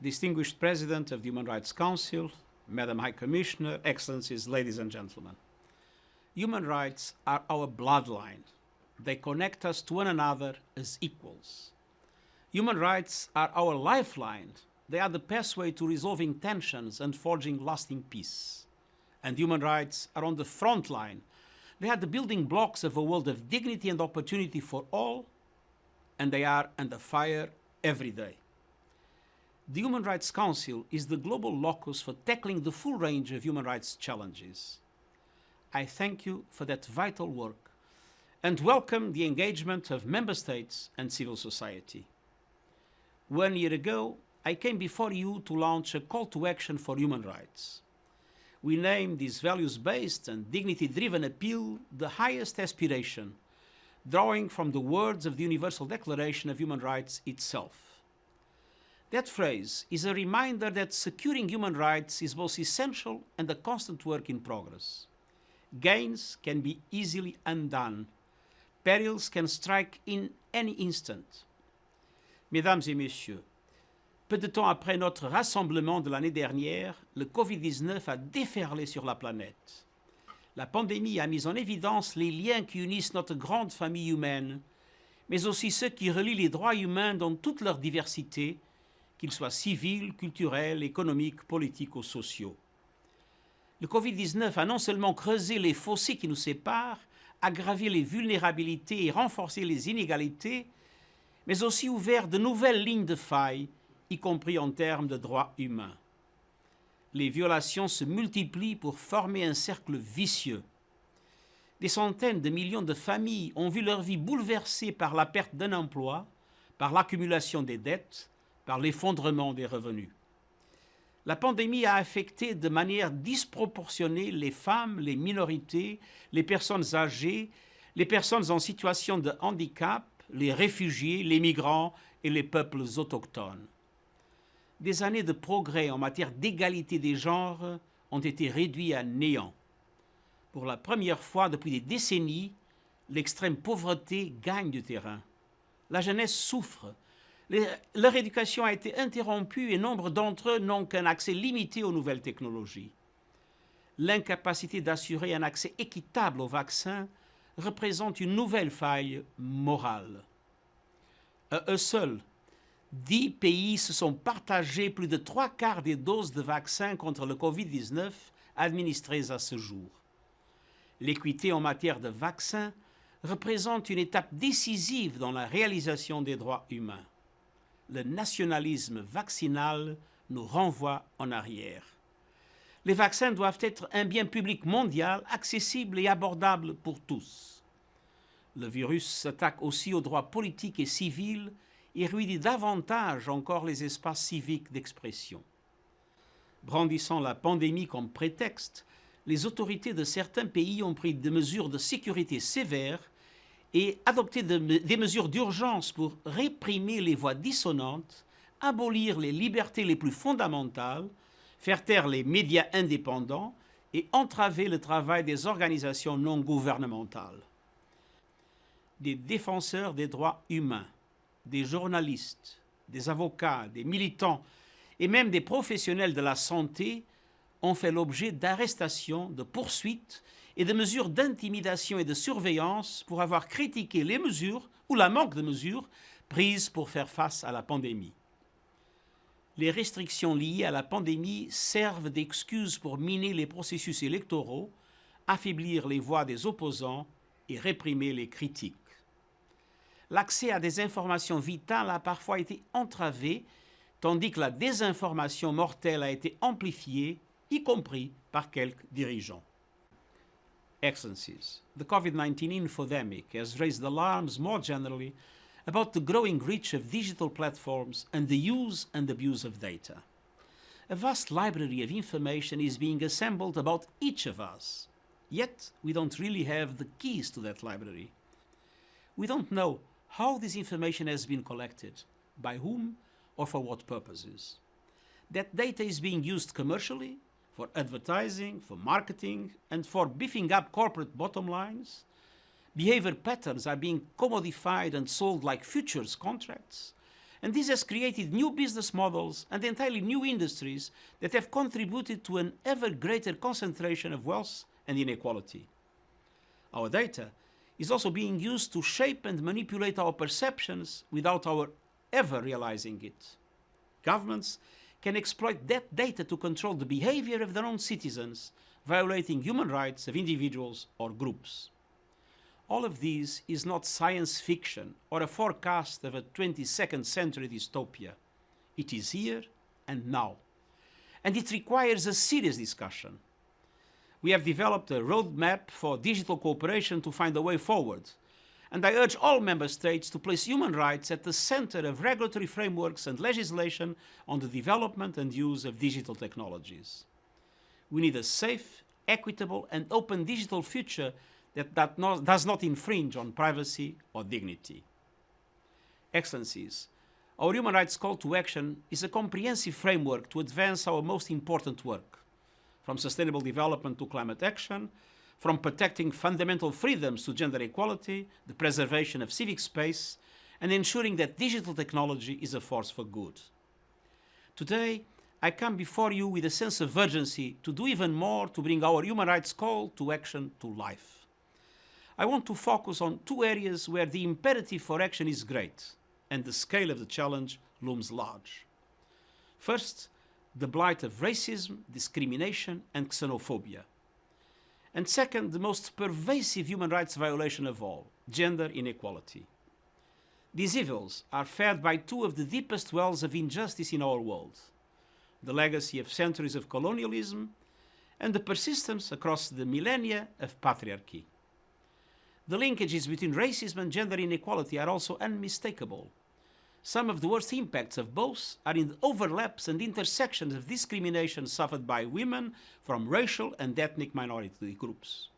Distinguished President of the Human Rights Council, Madam High Commissioner, Excellencies, ladies and gentlemen. Human rights are our bloodline. They connect us to one another as equals. Human rights are our lifeline. They are the pathway to resolving tensions and forging lasting peace. And human rights are on the front line. They are the building blocks of a world of dignity and opportunity for all, and they are under fire every day. The Human Rights Council is the global locus for tackling the full range of human rights challenges. I thank you for that vital work and welcome the engagement of member states and civil society. 1 year ago, I came before you to launch a call to action for human rights. We named this values-based and dignity-driven appeal the highest aspiration, drawing from the words of the Universal Declaration of Human Rights itself. That phrase is a reminder that securing human rights is both essential and a constant work in progress. Gains can be easily undone. Perils can strike in any instant. Mesdames et messieurs, peu de temps après notre rassemblement de l'année dernière, le Covid-19 a déferlé sur la planète. La pandémie a mis en évidence les liens qui unissent notre grande famille humaine, mais aussi ceux qui relient les droits humains dans toute leur diversité, qu'ils soient civils, culturels, économiques, politiques ou sociaux. Le Covid-19 a non seulement creusé les fossés qui nous séparent, aggravé les vulnérabilités et renforcé les inégalités, mais aussi ouvert de nouvelles lignes de faille, y compris en termes de droits humains. Les violations se multiplient pour former un cercle vicieux. Des centaines de millions de familles ont vu leur vie bouleversée par la perte d'un emploi, par l'accumulation des dettes, par l'effondrement des revenus. La pandémie a affecté de manière disproportionnée les femmes, les minorités, les personnes âgées, les personnes en situation de handicap, les réfugiés, les migrants et les peuples autochtones. Des années de progrès en matière d'égalité des genres ont été réduits à néant. Pour la première fois depuis des décennies, l'extrême pauvreté gagne du terrain. La jeunesse souffre. Leur éducation a été interrompue et nombre d'entre eux n'ont qu'un accès limité aux nouvelles technologies. L'incapacité d'assurer un accès équitable aux vaccins représente une nouvelle faille morale. À eux seuls, 10 pays se sont partagés plus de 3/4 des doses de vaccins contre le Covid-19 administrées à ce jour. L'équité en matière de vaccins représente une étape décisive dans la réalisation des droits humains. Le nationalisme vaccinal nous renvoie en arrière. Les vaccins doivent être un bien public mondial, accessible et abordable pour tous. Le virus s'attaque aussi aux droits politiques et civils et ruine davantage encore les espaces civiques d'expression. Brandissant la pandémie comme prétexte, les autorités de certains pays ont pris des mesures de sécurité sévères et adopté des mesures d'urgence pour réprimer les voix dissonantes, abolir les libertés les plus fondamentales, faire taire les médias indépendants et entraver le travail des organisations non gouvernementales. Des défenseurs des droits humains, des journalistes, des avocats, des militants et même des professionnels de la santé ont fait l'objet d'arrestations, de poursuites et de mesures d'intimidation et de surveillance pour avoir critiqué les mesures ou la manque de mesures prises pour faire face à la pandémie. Les restrictions liées à la pandémie servent d'excuse pour miner les processus électoraux, affaiblir les voix des opposants et réprimer les critiques. L'accès à des informations vitales a parfois été entravé, tandis que la désinformation mortelle a été amplifiée, y compris par quelques dirigeants. Excellencies, the COVID-19 infodemic has raised alarms more generally about the growing reach of digital platforms and the use and abuse of data. A vast library of information is being assembled about each of us, yet we don't really have the keys to that library. We don't know how this information has been collected, by whom, or for what purposes. That data is being used commercially, for advertising, for marketing, and for beefing up corporate bottom lines. Behavior patterns are being commodified and sold like futures contracts, And this has created new business models and entirely new industries that have contributed to an ever greater concentration of wealth and inequality. Our data is also being used to shape and manipulate our perceptions without our ever realizing it. Governments can exploit that data to control the behavior of their own citizens, violating human rights of individuals or groups. All of this is not science fiction or a forecast of a 22nd century dystopia. It is here and now. And it requires a serious discussion. We have developed a roadmap for digital cooperation to find a way forward. And I urge all member states to place human rights at the center of regulatory frameworks and legislation on the development and use of digital technologies. We need a safe, equitable, and open digital future that does not infringe on privacy or dignity. Excellencies, our human rights call to action is a comprehensive framework to advance our most important work, from sustainable development to climate action, from protecting fundamental freedoms to gender equality, the preservation of civic space, and ensuring that digital technology is a force for good. Today, I come before you with a sense of urgency to do even more to bring our human rights call to action to life. I want to focus on two areas where the imperative for action is great and the scale of the challenge looms large. First, the blight of racism, discrimination, and xenophobia. And second, the most pervasive human rights violation of all, gender inequality. These evils are fed by two of the deepest wells of injustice in our world: the legacy of centuries of colonialism and the persistence across the millennia of patriarchy. The linkages between racism and gender inequality are also unmistakable. Some of the worst impacts of both are in the overlaps and intersections of discrimination suffered by women from racial and ethnic minority groups.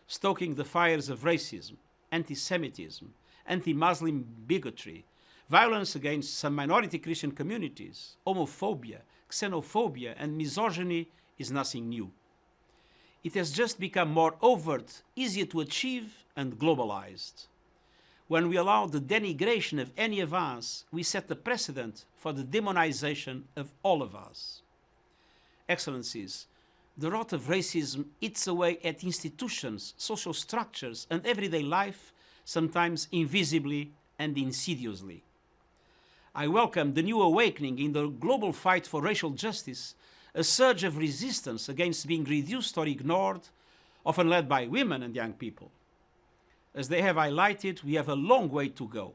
Stoking the fires of racism, anti-Semitism, anti-Muslim bigotry, violence against some minority Christian communities, homophobia, xenophobia, and misogyny is nothing new. It has just become more overt, easier to achieve, and globalized. When we allow the denigration of any of us, we set the precedent for the demonization of all of us. Excellencies, the rot of racism eats away at institutions, social structures, and everyday life, sometimes invisibly and insidiously. I welcome the new awakening in the global fight for racial justice, a surge of resistance against being reduced or ignored, often led by women and young people. As they have highlighted, we have a long way to go.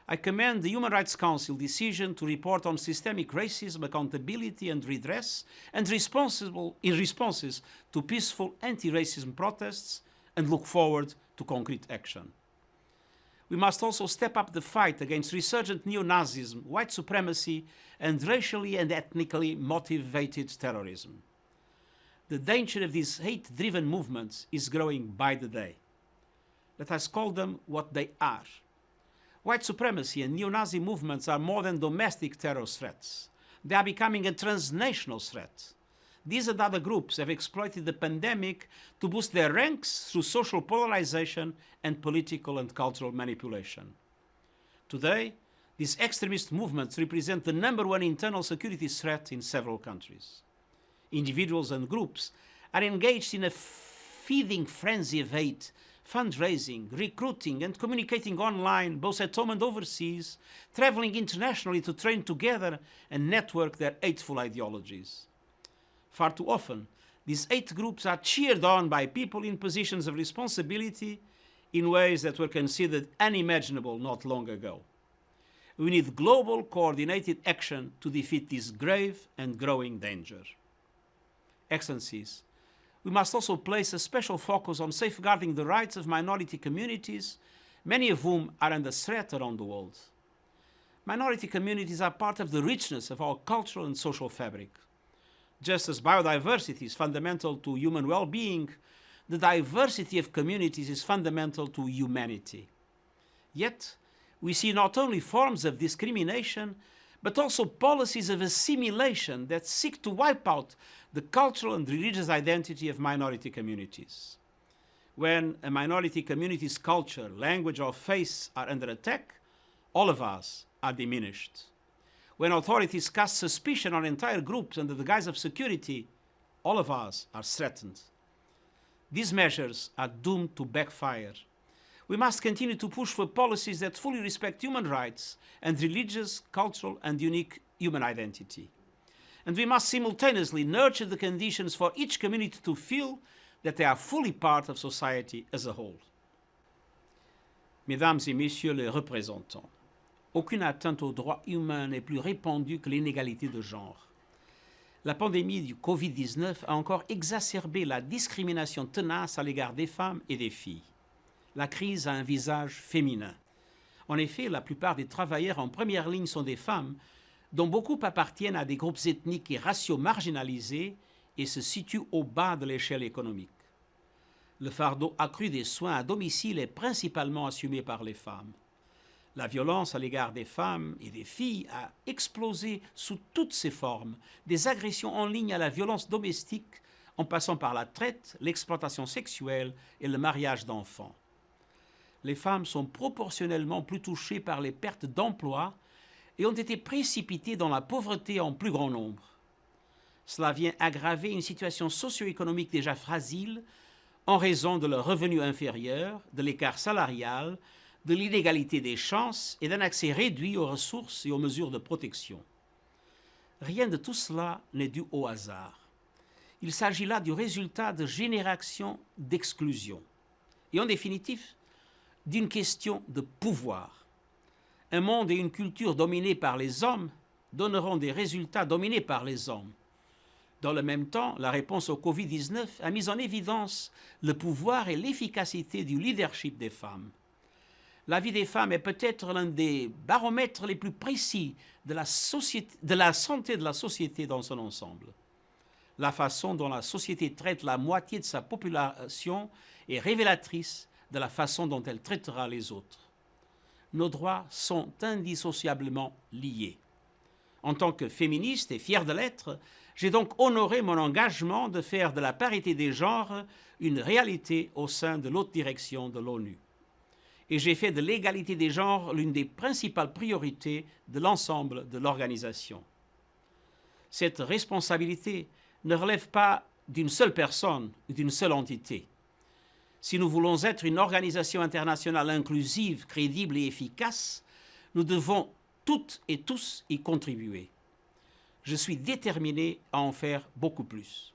I commend the Human Rights Council decision to report on systemic racism, accountability and redress, and responses to peaceful anti-racism protests, and look forward to concrete action. We must also step up the fight against resurgent neo-Nazism, white supremacy, and racially and ethnically motivated terrorism. The danger of these hate-driven movements is growing by the day. Let us call them what they are. White supremacy and neo-Nazi movements are more than domestic terror threats. They are becoming a transnational threat. These and other groups have exploited the pandemic to boost their ranks through social polarization and political and cultural manipulation. Today, these extremist movements represent the #1 internal security threat in several countries. Individuals and groups are engaged in a feeding frenzy of hate, fundraising, recruiting, and communicating online, both at home and overseas, traveling internationally to train together and network their hateful ideologies. Far too often, these hate groups are cheered on by people in positions of responsibility in ways that were considered unimaginable not long ago. We need global coordinated action to defeat this grave and growing danger. Excellencies, we must also place a special focus on safeguarding the rights of minority communities, many of whom are under threat around the world. Minority communities are part of the richness of our cultural and social fabric. Just as biodiversity is fundamental to human well-being, the diversity of communities is fundamental to humanity. Yet, we see not only forms of discrimination, but also policies of assimilation that seek to wipe out the cultural and religious identity of minority communities. When a minority community's culture, language, or faith are under attack, all of us are diminished. When authorities cast suspicion on entire groups under the guise of security, all of us are threatened. These measures are doomed to backfire. We must continue to push for policies that fully respect human rights and religious, cultural, and unique human identity. And we must simultaneously nurture the conditions for each community to feel that they are fully part of society as a whole. Mesdames et Messieurs les représentants, aucune atteinte aux droits humains n'est plus répandue que l'inégalité de genre. La pandémie du Covid-19 a encore exacerbé la discrimination tenace à l'égard des femmes et des filles. La crise a un visage féminin. En effet, la plupart des travailleurs en première ligne sont des femmes, dont beaucoup appartiennent à des groupes ethniques et raciaux marginalisés et se situent au bas de l'échelle économique. Le fardeau accru des soins à domicile est principalement assumé par les femmes. La violence à l'égard des femmes et des filles a explosé sous toutes ses formes, des agressions en ligne à la violence domestique, en passant par la traite, l'exploitation sexuelle et le mariage d'enfants. Les femmes sont proportionnellement plus touchées par les pertes d'emploi et ont été précipitées dans la pauvreté en plus grand nombre. Cela vient aggraver une situation socio-économique déjà fragile en raison de leurs revenus inférieurs, de l'écart salarial, de l'inégalité des chances et d'un accès réduit aux ressources et aux mesures de protection. Rien de tout cela n'est dû au hasard. Il s'agit là du résultat de générations d'exclusion et en définitive d'une question de pouvoir. Un monde et une culture dominés par les hommes donneront des résultats dominés par les hommes. Dans le même temps, la réponse au Covid-19 a mis en évidence le pouvoir et l'efficacité du leadership des femmes. La vie des femmes est peut-être l'un des baromètres les plus précis de la santé de la société dans son ensemble. La façon dont la société traite la moitié de sa population est révélatrice de la façon dont elle traitera les autres. Nos droits sont indissociablement liés. En tant que féministe et fier de l'être, j'ai donc honoré mon engagement de faire de la parité des genres une réalité au sein de l'haute direction de l'ONU. Et j'ai fait de l'égalité des genres l'une des principales priorités de l'ensemble de l'organisation. Cette responsabilité ne relève pas d'une seule personne ou d'une seule entité. Si nous voulons être une organisation internationale inclusive, crédible et efficace, nous devons toutes et tous y contribuer. Je suis déterminé à en faire beaucoup plus.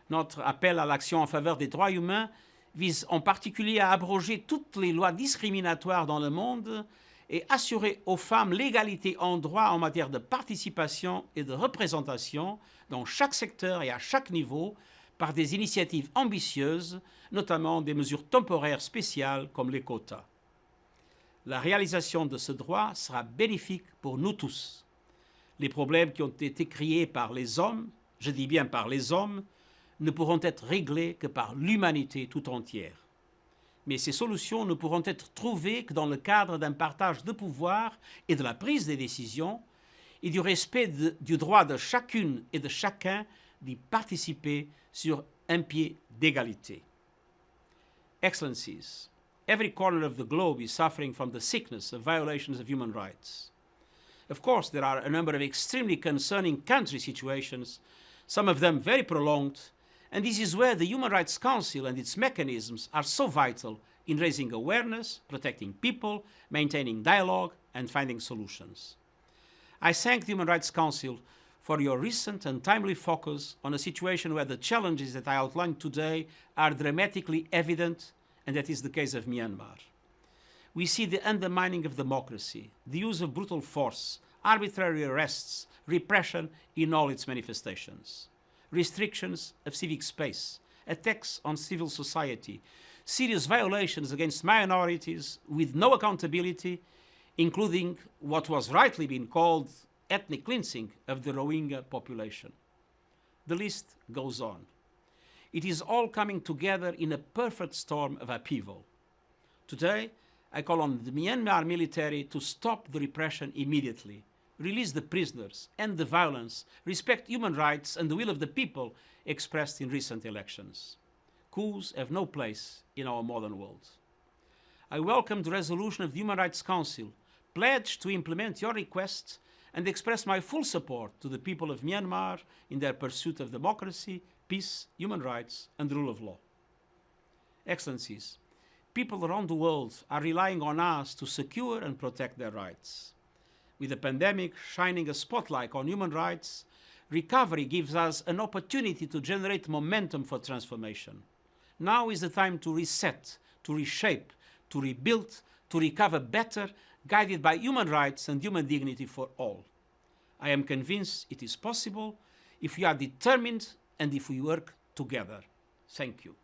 Notre appel à l'action en faveur des droits humains vise en particulier à abroger toutes les lois discriminatoires dans le monde et assurer aux femmes l'égalité en droit en matière de participation et de représentation dans chaque secteur et à chaque niveau par des initiatives ambitieuses, notamment des mesures temporaires spéciales comme les quotas. La réalisation de ce droit sera bénéfique pour nous tous. Les problèmes qui ont été créés par les hommes, je dis bien par les hommes, ne pourront être réglés que par l'humanité tout entière. Mais ces solutions ne pourront être trouvées que dans le cadre d'un partage de pouvoir et de la prise des décisions et du respect du droit de chacune et de chacun d'y participer sur un pied d'égalité. Excellencies, every corner of the globe is suffering from the sickness of violations of human rights. Of course, there are a number of extremely concerning country situations, some of them very prolonged, and this is where the Human Rights Council and its mechanisms are so vital in raising awareness, protecting people, maintaining dialogue, and finding solutions. I thank the Human Rights Council for your recent and timely focus on a situation where the challenges that I outlined today are dramatically evident, and that is the case of Myanmar. We see the undermining of democracy, the use of brutal force, arbitrary arrests, repression in all its manifestations, restrictions of civic space, attacks on civil society, serious violations against minorities with no accountability, including what was rightly being called ethnic cleansing of the Rohingya population. The list goes on. It is all coming together in a perfect storm of upheaval. Today, I call on the Myanmar military to stop the repression immediately, release the prisoners, end the violence, respect human rights and the will of the people expressed in recent elections. Coups have no place in our modern world. I welcome the resolution of the Human Rights Council pledge to implement your request and express my full support to the people of Myanmar in their pursuit of democracy, peace, human rights, and the rule of law. Excellencies, people around the world are relying on us to secure and protect their rights. With the pandemic shining a spotlight on human rights, recovery gives us an opportunity to generate momentum for transformation. Now is the time to reset, to reshape, to rebuild, to recover better, guided by human rights and human dignity for all. I am convinced it is possible if we are determined and if we work together. Thank you.